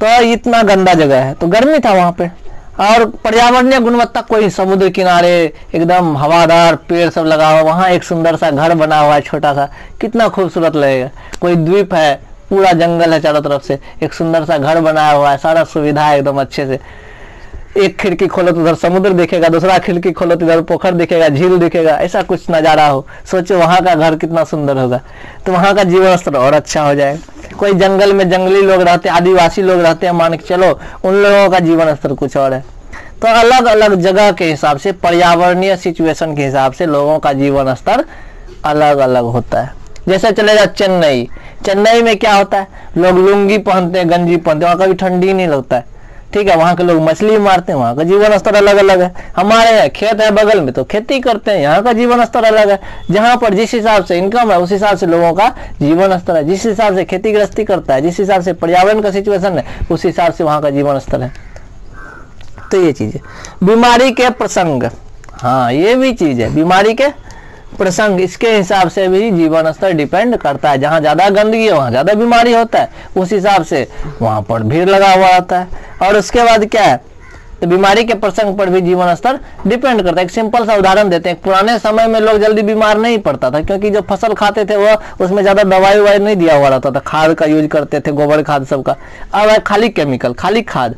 तो इतना गंदा जगह है, तो गर्मी था वहां पे। और पर्यावरणीय गुणवत्ता, कोई समुद्र किनारे एकदम हवादार पेड़ सब लगा हुआ, वहां एक सुंदर सा घर बना हुआ है छोटा सा, कितना खूबसूरत लगेगा। कोई द्वीप है, पूरा जंगल है चारों तरफ से, एक सुंदर सा घर बनाया हुआ है, सारा सुविधा है एकदम अच्छे से। एक खिड़की खोलो तो उधर समुद्र दिखेगा, दूसरा खिड़की खोलो तो इधर पोखर दिखेगा, झील दिखेगा, ऐसा कुछ नजारा हो। सोचो वहां का घर कितना सुंदर होगा, तो वहां का जीवन स्तर और अच्छा हो जाएगा। कोई जंगल में जंगली लोग रहते हैं, आदिवासी लोग रहते हैं, मान के चलो उन लोगों का जीवन स्तर कुछ और है। तो अलग अलग जगह के हिसाब से, पर्यावरणीय सिचुएशन के हिसाब से लोगों का जीवन स्तर अलग अलग होता है। जैसे चलेगा चेन्नई, चेन्नई में क्या होता है, लोग लुंगी पहनते हैं, गंजी पहनते हैं, वहां कभी ठंडी नहीं लगता है। ठीक है, वहां के लोग मछली मारते हैं, वहां का जीवन स्तर अलग अलग है। हमारे यहाँ खेत है बगल में तो खेती करते हैं, यहाँ का जीवन स्तर अलग है। जहां पर जिस हिसाब से इनकम है उस हिसाब से लोगों का जीवन स्तर है, जिस हिसाब से खेती गृहस्थी करता है, जिस हिसाब से पर्यावरण का सिचुएशन है उस हिसाब से वहां का जीवन स्तर है। तो ये चीज है। बीमारी के प्रसंग, हाँ ये भी चीज है, बीमारी के प्रसंग, इसके हिसाब से भी जीवन स्तर डिपेंड करता है। जहाँ ज्यादा गंदगी है वहाँ ज्यादा बीमारी होता है, उस हिसाब से वहां पर भीड़ लगा हुआ रहता है। और उसके बाद क्या है, तो बीमारी के प्रसंग पर भी जीवन स्तर डिपेंड करता है। एक सिंपल सा उदाहरण देते हैं, पुराने समय में लोग जल्दी बीमार नहीं पड़ता था, क्योंकि जो फसल खाते थे वो उसमें ज्यादा दवाई ववाई नहीं दिया हुआ रहता था, खाद का यूज करते थे, गोबर खाद सबका। अब खाली केमिकल, खाली खाद,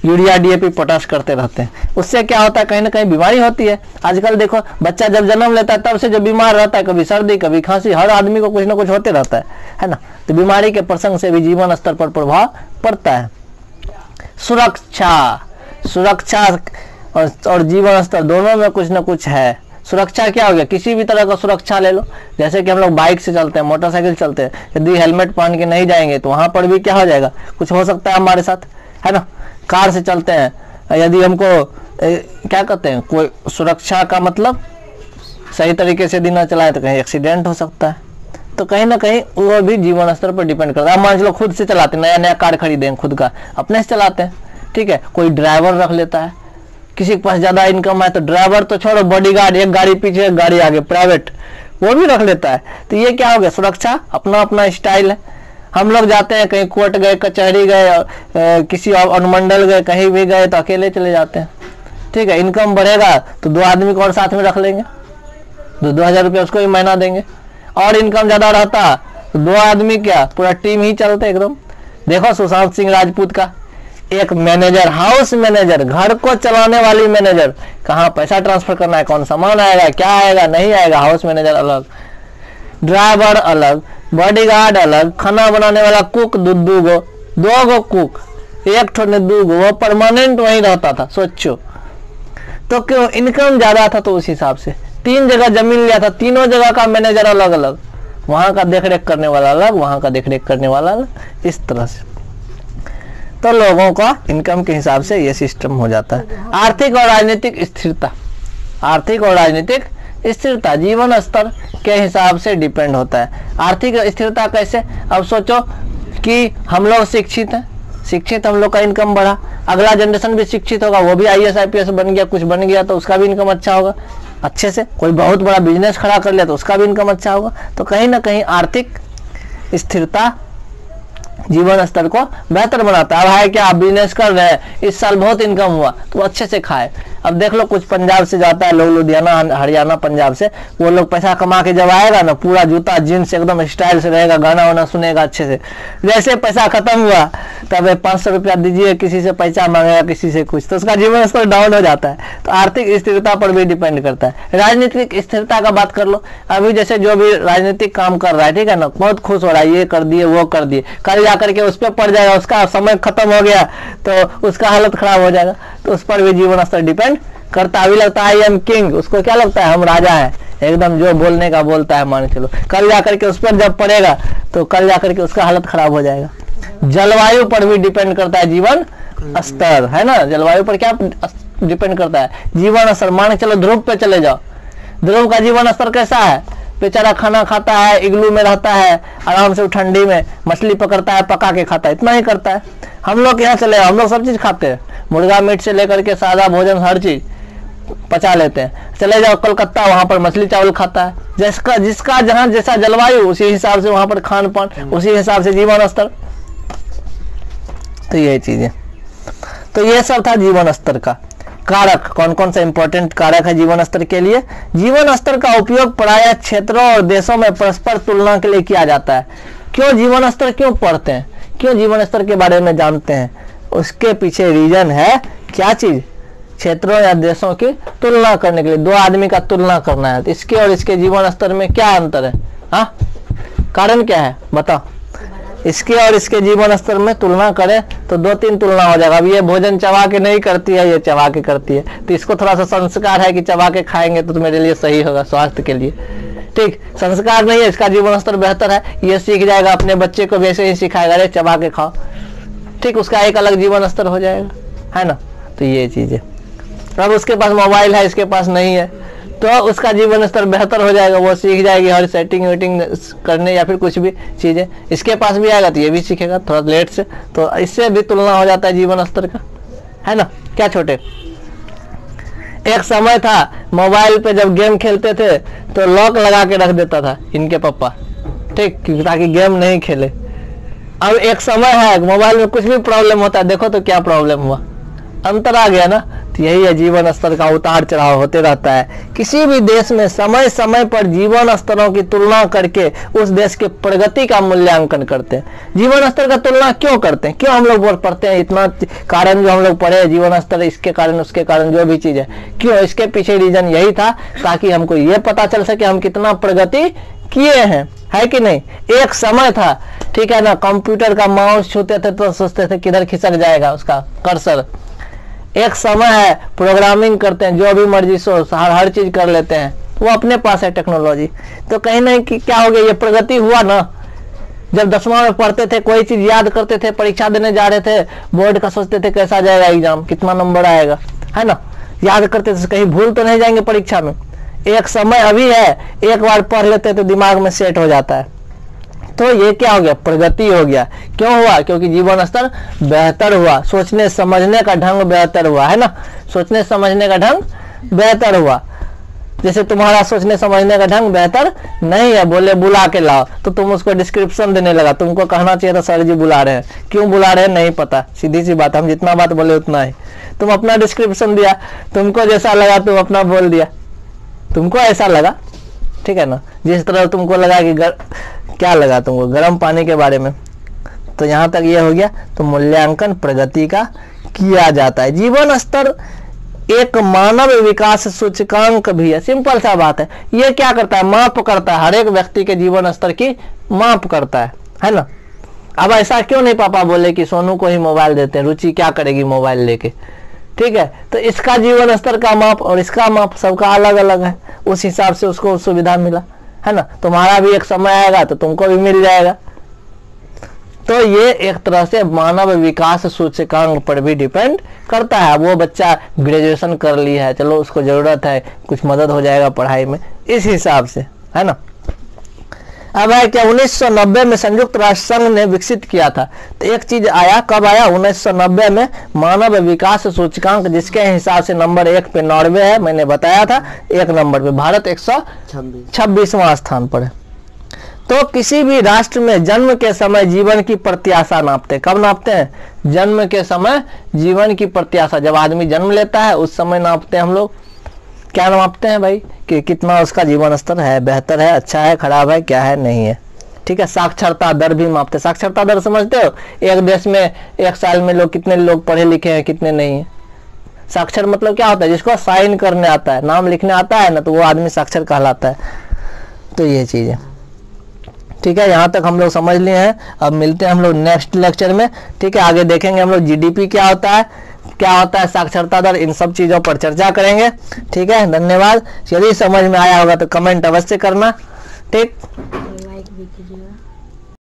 यूरिया डीएपी पोटाश करते रहते हैं, उससे क्या होता है, कहीं ना कहीं बीमारी होती है। आजकल देखो बच्चा जब जन्म लेता है तब से जो बीमार रहता है, कभी सर्दी कभी खांसी, हर आदमी को कुछ ना कुछ होते रहता है ना। तो बीमारी के प्रसंग से भी जीवन स्तर पर प्रभाव पड़ता है। सुरक्षा, सुरक्षा और जीवन स्तर दोनों में कुछ ना कुछ है। सुरक्षा क्या हो गया, किसी भी तरह का सुरक्षा ले लो, जैसे कि हम लोग बाइक से चलते हैं, मोटरसाइकिल चलते हैं, यदि हेलमेट पहन के नहीं जाएंगे तो वहां पर भी क्या हो जाएगा, कुछ हो सकता है हमारे साथ, है ना। कार से चलते हैं, यदि हमको क्या कहते हैं, कोई सुरक्षा का मतलब सही तरीके से दिन न चलाए तो कहीं एक्सीडेंट हो सकता है। तो कहीं ना कहीं वो भी जीवन स्तर पर डिपेंड करता है। मान लो खुद से चलाते हैं, नया नया कार खरीदे खुद का, अपने से चलाते हैं, ठीक है, कोई ड्राइवर रख लेता है, किसी के पास ज्यादा इनकम है तो ड्राइवर तो छोड़ो, बॉडीगार्ड, एक गाड़ी पीछे एक गाड़ी आगे, प्राइवेट, वो भी रख लेता है। तो ये क्या हो गया, सुरक्षा, अपना अपना स्टाइल है। हम लोग जाते हैं कहीं कोर्ट गए, कचहरी गए, किसी अनुमंडल गए, कहीं भी गए तो अकेले चले जाते हैं। ठीक है, इनकम बढ़ेगा तो 2 आदमी को और साथ में रख लेंगे, 2,000 रुपया उसको भी महीना देंगे। और इनकम ज्यादा रहता तो 2 आदमी क्या, पूरा टीम ही चलते एकदम। देखो सुशांत सिंह राजपूत का, एक मैनेजर, हाउस मैनेजर, घर को चलाने वाली मैनेजर, कहाँ पैसा ट्रांसफर करना है, कौन सामान आएगा, क्या आएगा नहीं आएगा, हाउस मैनेजर अलग, ड्राइवर अलग, बॉडीगार्ड अलग, खाना बनाने वाला कुक, 2 गो कुक, एक ठो ने 2 गो, वो परमानेंट वहीं रहता था। सोचो तो क्यों, इनकम ज्यादा था तो उस हिसाब से 3 जगह जमीन लिया था, तीनों जगह का मैनेजर अलग अलग, वहां का देखरेख करने वाला अलग, वहां का देखरेख करने वाला अलग, इस तरह से। तो लोगों का इनकम के हिसाब से ये सिस्टम हो जाता है। आर्थिक और राजनीतिक स्थिरता, आर्थिक और राजनीतिक स्थिरता जीवन स्तर के हिसाब से डिपेंड होता है। आर्थिक स्थिरता कैसे, अब सोचो कि हम लोग शिक्षित हैं, शिक्षित हम लोग का इनकम बढ़ा, अगला जनरेशन भी शिक्षित होगा, वो भी IAS IPS बन गया, कुछ बन गया तो उसका भी इनकम अच्छा होगा अच्छे से, कोई बहुत बड़ा बिजनेस खड़ा कर लिया तो उसका भी इनकम अच्छा होगा। तो कहीं ना कहीं आर्थिक स्थिरता जीवन स्तर को बेहतर बनाता है। अब है क्या, आप बिजनेस कर रहे हैं, इस साल बहुत इनकम हुआ तो अच्छे से खाए। अब देख लो कुछ पंजाब से जाता है लोग, लुधियाना हरियाणा पंजाब से, वो लोग पैसा कमा के जब आएगा ना, पूरा जूता जींस एकदम स्टाइल से रहेगा, गाना वाना सुनेगा अच्छे से। जैसे पैसा खत्म हुआ तब 500 रुपया दीजिए, किसी से पैसा मांगेगा, किसी से कुछ, तो उसका जीवन स्तर डाउन हो जाता है। तो आर्थिक स्थिरता पर भी डिपेंड करता है। राजनीतिक स्थिरता का बात कर लो, अभी जैसे जो भी राजनीतिक काम कर रहा है, ठीक है ना, बहुत खुश हो रहा है, ये कर दिए वो कर दिए, कल जाकर के उस पर पड़ जाएगा, उसका समय खत्म हो गया तो उसका हालत खराब हो जाएगा, तो उस पर भी जीवन स्तर डिपेंड करता। अभी लगता है आई एम किंग, उसको क्या लगता है हम राजा है, एकदम जो बोलने का बोलता है, मान चलो कल जाकर के उस पर जब पड़ेगा तो कल जाकर के उसका हालत खराब हो जाएगा। जलवायु पर भी डिपेंड करता है जीवन स्तर, है ना, जलवायु पर क्या डिपेंड करता है जीवन स्तर। मान चलो ध्रुव पे चले जाओ, ध्रुव का जीवन स्तर कैसा है, बेचारा खाना खाता है, इग्लू में रहता है, आराम से ठंडी में मछली पकड़ता है, पका के खाता है, इतना ही करता है। हम लोग यहाँ चले, हम लोग सब चीज खाते हैं, मुर्गा मीट से लेकर के सादा भोजन हर चीज पचा लेते हैं। चले जाओ कलकत्ता, वहां पर मछली चावल खाता है। जिसका जिसका जहां जैसा जलवायु, उसी हिसाब से वहां पर खान पान, उसी हिसाब से जीवन स्तर। तो ये चीज है। तो ये सब था जीवन स्तर का कारक। कौन कौन सा इंपॉर्टेंट कारक है जीवन स्तर के लिए? जीवन स्तर का उपयोग प्रायः क्षेत्रों और देशों में परस्पर तुलना के लिए किया जाता है। क्यों जीवन स्तर क्यों पढ़ते हैं, क्यों जीवन स्तर के बारे में जानते हैं? उसके पीछे रीजन है क्या चीज? क्षेत्रों या देशों की तुलना करने के लिए, दो आदमी का तुलना करना है। तो इसके और इसके जीवन स्तर में क्या अंतर है? हाँ, कारण क्या है बताओ? इसके और इसके जीवन स्तर में तुलना करें तो 2-3 तुलना हो जाएगा। अब ये भोजन चबा के नहीं करती है, ये चबा के करती है, तो इसको थोड़ा सा संस्कार है कि चबा के खाएंगे तो मेरे लिए सही होगा, स्वास्थ्य के लिए। ठीक, संस्कार नहीं है, इसका जीवन स्तर बेहतर है, ये सीख जाएगा, अपने बच्चे को वैसे ही सिखाएगा, अरे चबा के खाओ। ठीक, उसका एक अलग जीवन स्तर हो जाएगा, है ना। तो ये चीज है। अब उसके पास मोबाइल है, इसके पास नहीं है, तो उसका जीवन स्तर बेहतर हो जाएगा, वो सीख जाएगी हर सेटिंग वेटिंग करने या फिर कुछ भी चीजें। इसके पास भी आएगा तो ये भी सीखेगा थोड़ा लेट से, तो इससे भी तुलना हो जाता है जीवन स्तर का, है ना। क्या छोटे, एक समय था मोबाइल पे जब गेम खेलते थे तो लॉक लगा के रख देता था इनके पापा, ठीक, ताकि गेम नहीं खेले। अब एक समय है मोबाइल में कुछ भी प्रॉब्लम होता है, देखो तो क्या प्रॉब्लम हुआ, अंतर आ गया ना। तो यही है, जीवन स्तर का उतार चढ़ाव होते रहता है। किसी भी देश में समय समय पर जीवन स्तरों की तुलना करके उस देश के प्रगति का मूल्यांकन करते हैं। जीवन स्तर का तुलना क्यों करते हैं, क्यों हम लोग पढ़ते हैं, इतना कारण जो हम लोग पढ़े, जीवन स्तर इसके कारण उसके कारण जो भी चीज है, क्यों, इसके पीछे रीजन यही था ताकि हमको ये पता चल सके हम कितना प्रगति किए हैं, है कि नहीं। एक समय था, ठीक है ना, कंप्यूटर का माउस छूते थे तो सोचते थे किधर खिसक जाएगा उसका कर्सर। एक समय है प्रोग्रामिंग करते हैं, जो भी मर्जी सो हर चीज कर लेते हैं, वो अपने पास है टेक्नोलॉजी। तो कहीं ना कि क्या हो गया, ये प्रगति हुआ ना। जब 10वां में पढ़ते थे, कोई चीज याद करते थे, परीक्षा देने जा रहे थे, बोर्ड का सोचते थे कैसा जाएगा एग्जाम, कितना नंबर आएगा, है ना, याद करते थे कहीं भूल तो नहीं जाएंगे परीक्षा में। एक समय अभी है, एक बार पढ़ लेते तो दिमाग में सेट हो जाता है। तो ये क्या हो गया, प्रगति हो गया। क्यों हुआ? क्योंकि जीवन स्तर बेहतर हुआ, सोचने समझने का ढंग बेहतर हुआ, है ना, सोचने समझने का ढंग बेहतर हुआ। जैसे तुम्हारा सोचने समझने का ढंग बेहतर नहीं है, बोले बुला के लाओ तो तुम उसको डिस्क्रिप्शन देने लगा, तुमको कहना चाहिए था सर जी बुला रहे हैं, क्यों बुला रहे हैं नहीं पता, सीधी सी बात, हम जितना बात बोले उतना ही। तुम अपना डिस्क्रिप्शन दिया, तुमको जैसा लगा तुम अपना बोल दिया, तुमको ऐसा लगा, ठीक है ना, जिस तरह तुमको लगा कि क्या लगा तुमको गर्म पानी के बारे में। तो यहां तक ये हो गया। तो मूल्यांकन प्रगति का किया जाता है। जीवन स्तर एक मानव विकास सूचकांक भी है, सिंपल सा बात है। ये क्या करता है, माप करता है, हर एक व्यक्ति के जीवन स्तर की माप करता है ना। अब ऐसा क्यों नहीं पापा बोले कि सोनू को ही मोबाइल देते हैं, रुचि क्या करेगी मोबाइल लेके, ठीक है। तो इसका जीवन स्तर का माप और इसका माप सबका अलग अलग है, उस हिसाब से उसको सुविधा मिला, है ना। तुम्हारा भी एक समय आएगा तो तुमको भी मिल जाएगा। तो ये एक तरह से मानव विकास सूचकांक पर भी डिपेंड करता है। वो बच्चा ग्रेजुएशन कर लिया है, चलो उसको जरूरत है, कुछ मदद हो जाएगा पढ़ाई में, इस हिसाब से, है ना। अब है क्या, 1990 में संयुक्त राष्ट्र संघ ने विकसित किया था। तो एक चीज आया, कब आया, 1990 में, मानव विकास सूचकांक, जिसके हिसाब से नंबर 1 पे नॉर्वे है, मैंने बताया था, 1 नंबर पे भारत 126वां स्थान पर है। तो किसी भी राष्ट्र में जन्म के समय जीवन की प्रत्याशा नापते, कब नापते हैं, जन्म के समय जीवन की प्रत्याशा, जब आदमी जन्म लेता है उस समय नापते हैं हम लोग। क्या नापते हैं भाई, कि कितना उसका जीवन स्तर है, बेहतर है, अच्छा है, खराब है, क्या है, नहीं है, ठीक है। साक्षरता दर भी मापते, साक्षरता दर समझते हो, एक देश में एक साल में लोग कितने लोग पढ़े लिखे हैं, कितने नहीं है। साक्षर मतलब क्या होता है, जिसको साइन करने आता है, नाम लिखने आता है ना, तो वो आदमी साक्षर कहलाता है। तो ये चीज है, ठीक है। यहाँ तक हम लोग समझ लिए हैं। अब मिलते हैं हम लोग नेक्स्ट लेक्चर में, ठीक है। आगे देखेंगे हम लोग जीडीपी क्या होता है, क्या होता है साक्षरता दर, इन सब चीजों पर चर्चा करेंगे, ठीक है। धन्यवाद। यदि समझ में आया होगा तो कमेंट अवश्य करना, ठीक। लाइक भी कीजिएगा।